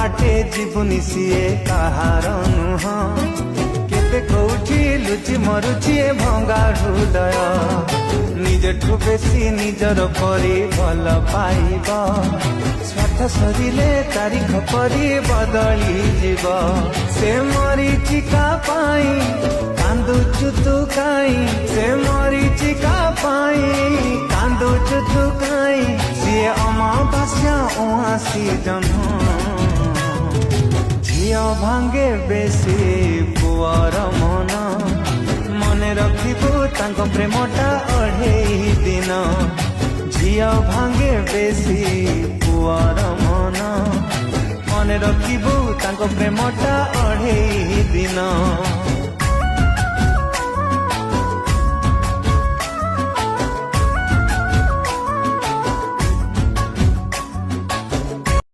बाटे जीवनी सीए कहार नुह केते कोठी लुचि मरुची भंगा हृदय निजठू बेसी निजर परी भल पाइब स्वार्थ सरिले तारीख परी बदली जीव से मरीचिका पाई कांदुचु तू काई से मरीचिका पाई कांदुचु तू काई सीए अमावास्या उहासी जन्म झियो भांगे बेसी पुअर मन मने रखिबु तांको प्रेमटा अढ़ेई दिन झियो भांगे बेसी पुअर मन मने रखिबु तांको प्रेमटा अढ़ेई दिन।